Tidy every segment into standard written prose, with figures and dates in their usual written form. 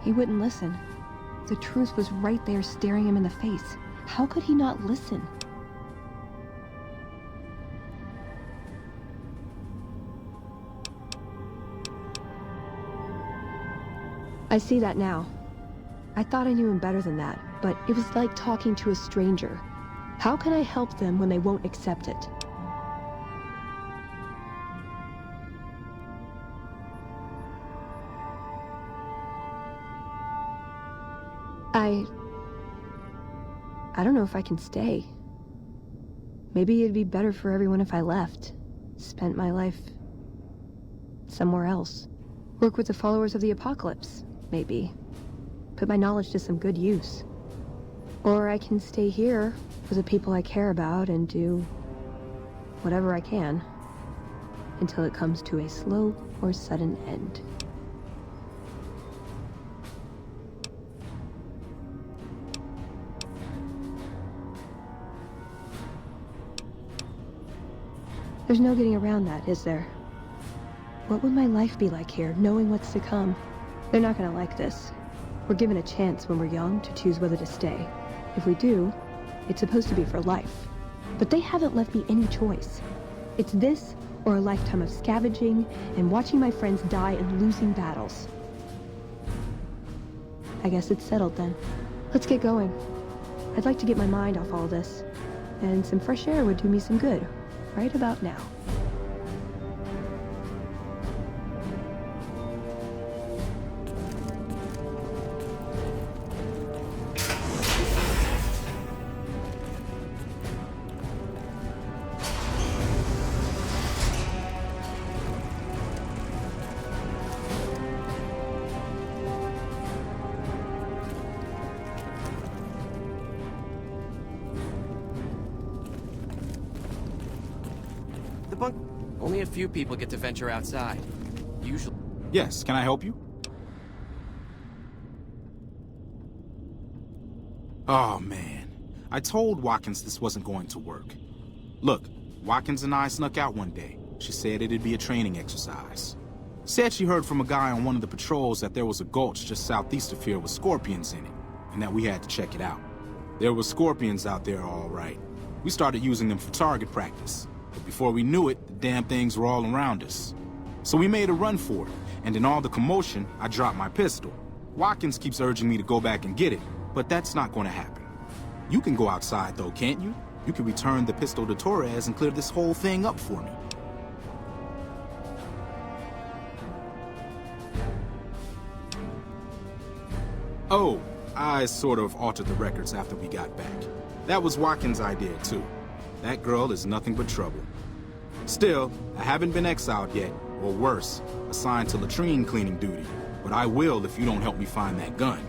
He wouldn't listen. The truth was right there staring him in the face. How could he not listen? I see that now. I thought I knew him better than that, but it was like talking to a stranger. How can I help them when they won't accept it? I don't know if I can stay. Maybe it'd be better for everyone if I left. Spent my life somewhere else. Work with the followers of the apocalypse, maybe. Put my knowledge to some good use. Or I can stay here with the people I care about and do whatever I can until it comes to a slow or sudden end. There's no getting around that, is there? What would my life be like here, knowing what's to come? They're not gonna like this. We're given a chance when we're young to choose whether to stay. If we do, it's supposed to be for life. But they haven't left me any choice. It's this or a lifetime of scavenging and watching my friends die and losing battles. I guess it's settled then. Let's get going. I'd like to get my mind off all this, and some fresh air would do me some good, right about now. Only a few people get to venture outside. Usually... Yes, can I help you? Oh, man. I told Watkins this wasn't going to work. Look, Watkins and I snuck out one day. She said it'd be a training exercise. Said she heard from a guy on one of the patrols that there was a gulch just southeast of here with scorpions in it, and that we had to check it out. There were scorpions out there, all right. We started using them for target practice. But before we knew it, the damn things were all around us. So we made a run for it, and in all the commotion, I dropped my pistol. Watkins keeps urging me to go back and get it, but that's not going to happen. You can go outside, though, can't you? You can return the pistol to Torres and clear this whole thing up for me. Oh, I sort of altered the records after we got back. That was Watkins' idea, too. That girl is nothing but trouble. Still, I haven't been exiled yet, or worse, assigned to latrine cleaning duty. But I will if you don't help me find that gun.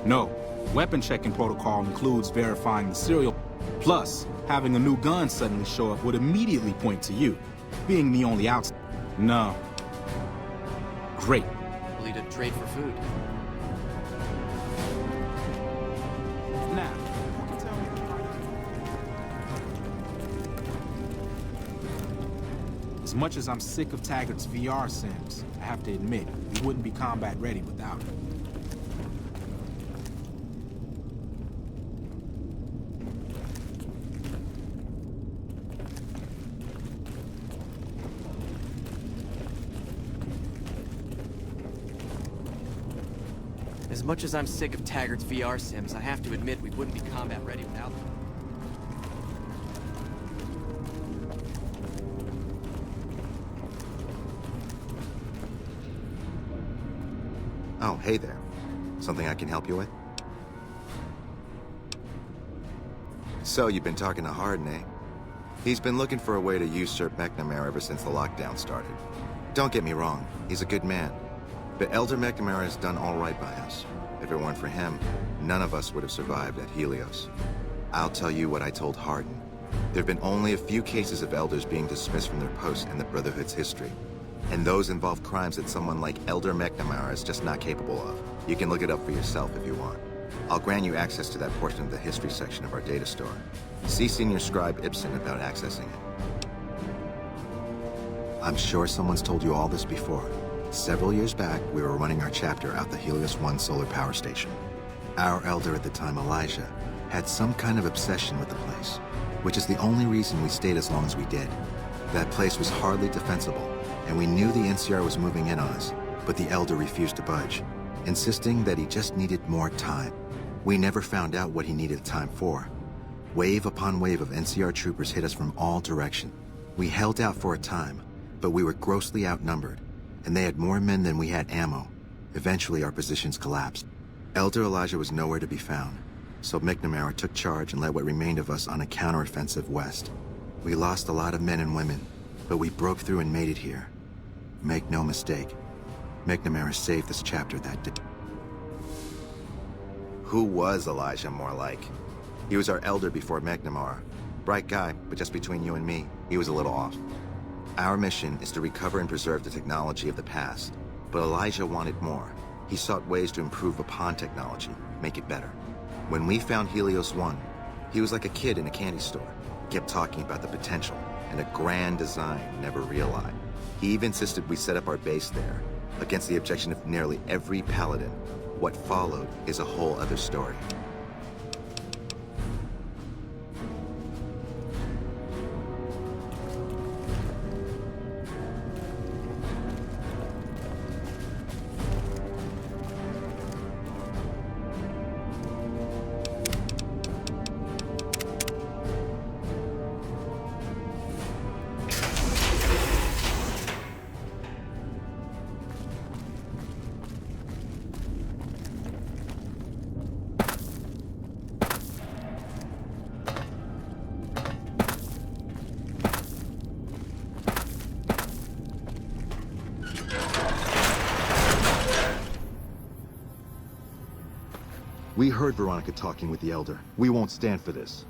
No, weapon checking protocol includes verifying the serial. Plus, having a new gun suddenly show up would immediately point to you, being the only outsider. No. Great. We'll need to trade for food. Now, you can tell me. As much as I'm sick of Taggart's VR sims, I have to admit, we wouldn't be combat ready without it. As much as I'm sick of Taggart's VR sims, I have to admit we wouldn't be combat ready without them. Oh, hey there. Something I can help you with? So, you've been talking to Hardin, eh? He's been looking for a way to usurp McNamara ever since the lockdown started. Don't get me wrong, he's a good man. But Elder McNamara has done all right by us. If it weren't for him, none of us would have survived at Helios. I'll tell you what I told Hardin. There have been only a few cases of elders being dismissed from their posts in the Brotherhood's history. And those involve crimes that someone like Elder McNamara is just not capable of. You can look it up for yourself if you want. I'll grant you access to that portion of the history section of our data store. See Senior Scribe Ibsen about accessing it. I'm sure someone's told you all this before. Several years back, we were running our chapter out the Helios 1 solar power station. Our elder at the time, Elijah, had some kind of obsession with the place, which is the only reason we stayed as long as we did. That place was hardly defensible, and we knew the NCR was moving in on us, but the elder refused to budge, insisting that he just needed more time. We never found out what he needed time for. Wave upon wave of NCR troopers hit us from all directions. We held out for a time, but we were grossly outnumbered, and they had more men than we had ammo. Eventually, our positions collapsed. Elder Elijah was nowhere to be found, so McNamara took charge and led what remained of us on a counteroffensive west. We lost a lot of men and women, but we broke through and made it here. Make no mistake, McNamara saved this chapter that day. Who was Elijah more like? He was our elder before McNamara. Bright guy, but just between you and me, he was a little off. Our mission is to recover and preserve the technology of the past, but Elijah wanted more. He sought ways to improve upon technology, make it better. When we found Helios 1, he was like a kid in a candy store. He kept talking about the potential and a grand design never realized. He even insisted we set up our base there, against the objection of nearly every paladin. What followed is a whole other story. We heard Veronica talking with the Elder. We won't stand for this.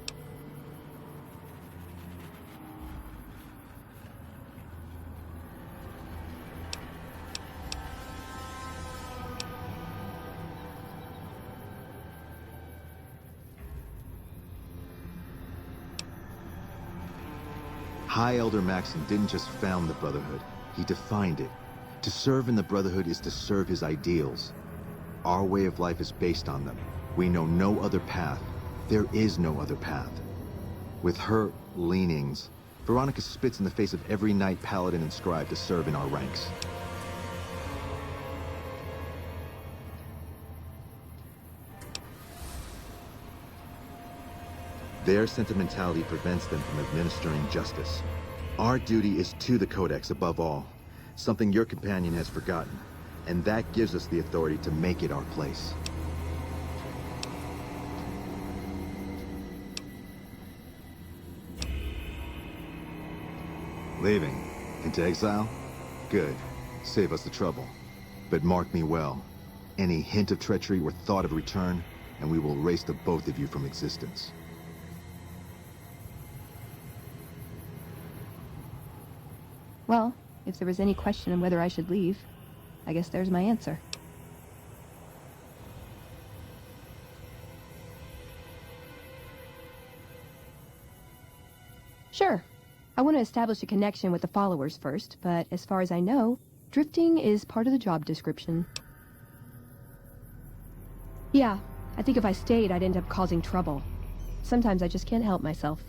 High Elder Maxon didn't just found the Brotherhood, he defined it. To serve in the Brotherhood is to serve his ideals. Our way of life is based on them. We know no other path. There is no other path. With her leanings, Veronica spits in the face of every knight, paladin, and scribe to serve in our ranks. Their sentimentality prevents them from administering justice. Our duty is to the Codex above all, something your companion has forgotten, and that gives us the authority to make it our place. Leaving? Into exile? Good. Save us the trouble. But mark me well. Any hint of treachery or thought of return, and we will erase the both of you from existence. Well, if there was any question on whether I should leave, I guess there's my answer. Sure. I want to establish a connection with the followers first, but as far as I know, drifting is part of the job description. Yeah, I think if I stayed, I'd end up causing trouble. Sometimes I just can't help myself.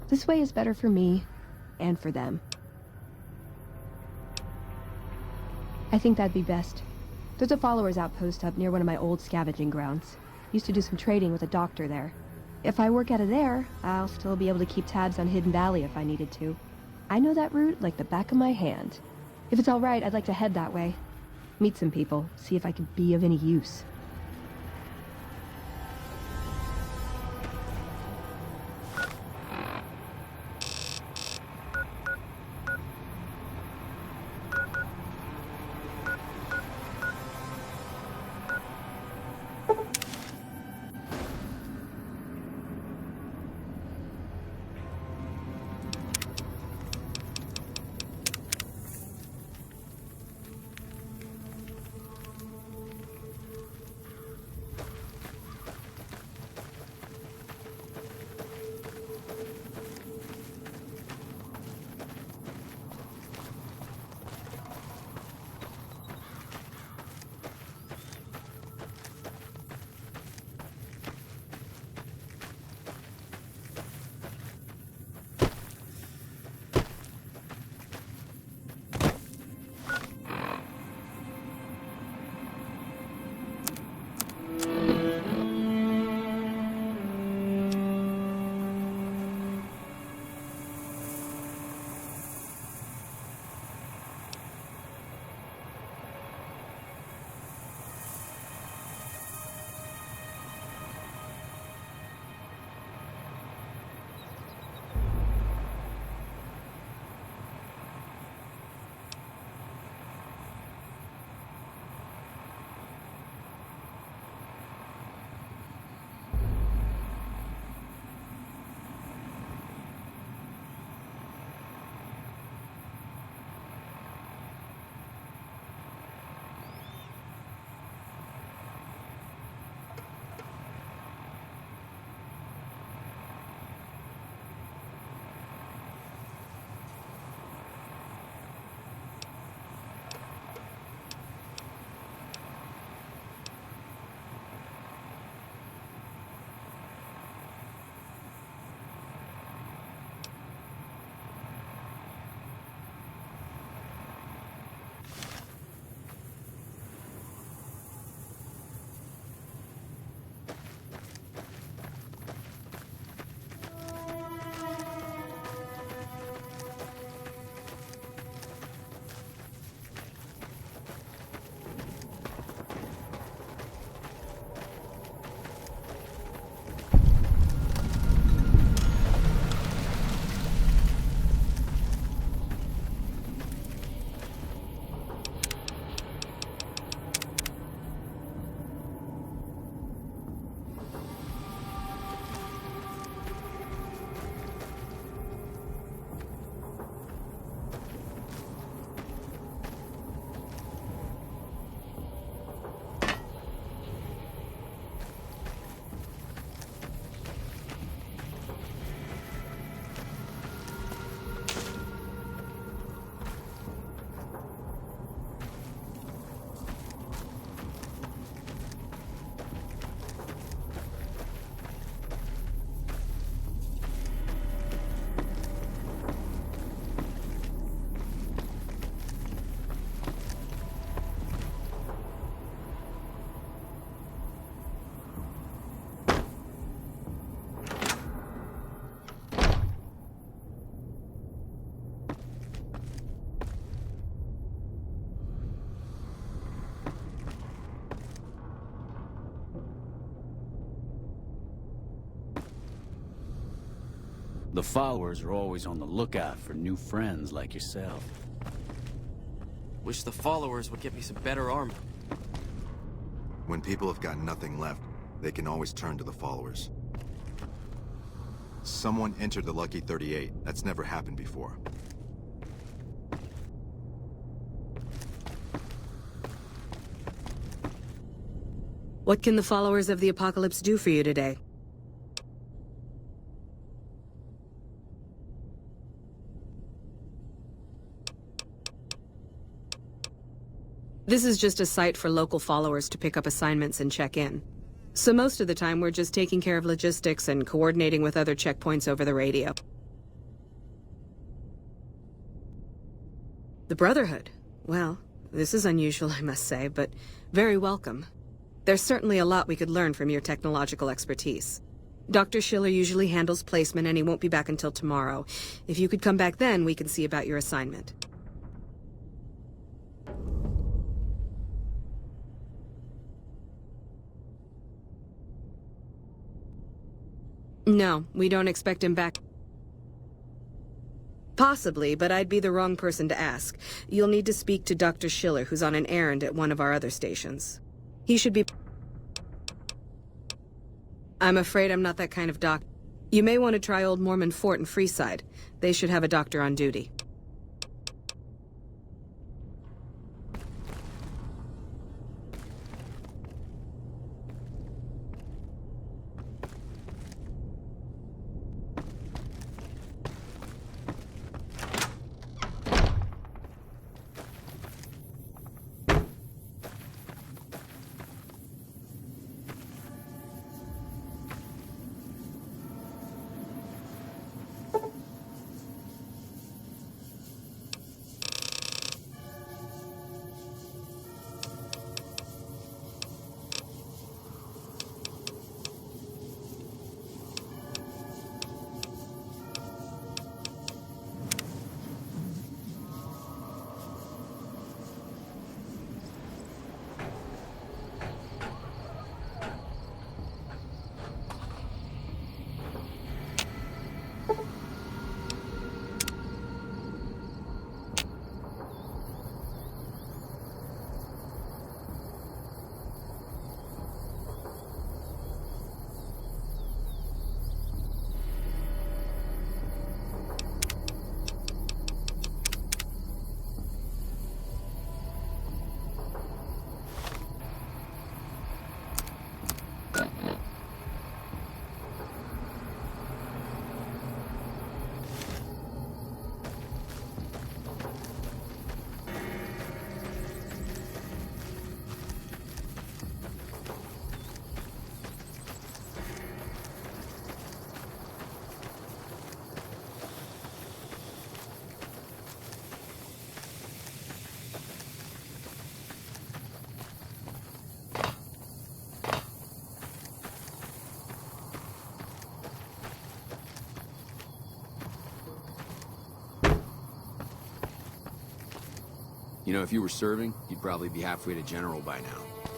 This way is better for me, and for them. I think that'd be best. There's a followers outpost up near one of my old scavenging grounds. Used to do some trading with a doctor there. If I work out of there, I'll still be able to keep tabs on Hidden Valley if I needed to. I know that route like the back of my hand. If it's all right, I'd like to head that way. Meet some people, see if I can be of any use. The followers are always on the lookout for new friends like yourself. Wish the followers would get me some better armor. When people have got nothing left, they can always turn to the followers. Someone entered the Lucky 38. That's never happened before. What can the followers of the Apocalypse do for you today? This is just a site for local followers to pick up assignments and check in. So most of the time we're just taking care of logistics and coordinating with other checkpoints over the radio. The Brotherhood? Well, this is unusual, I must say, but very welcome. There's certainly a lot we could learn from your technological expertise. Dr. Schiller usually handles placement and he won't be back until tomorrow. If you could come back then, we can see about your assignment. No, we don't expect him back. Possibly, but I'd be the wrong person to ask. You'll need to speak to Dr. Schiller, who's on an errand at one of our other stations. He should be... I'm afraid I'm not that kind of doc. You may want to try Old Mormon Fort in Freeside. They should have a doctor on duty. You know, if you were serving, you'd probably be halfway to general by now.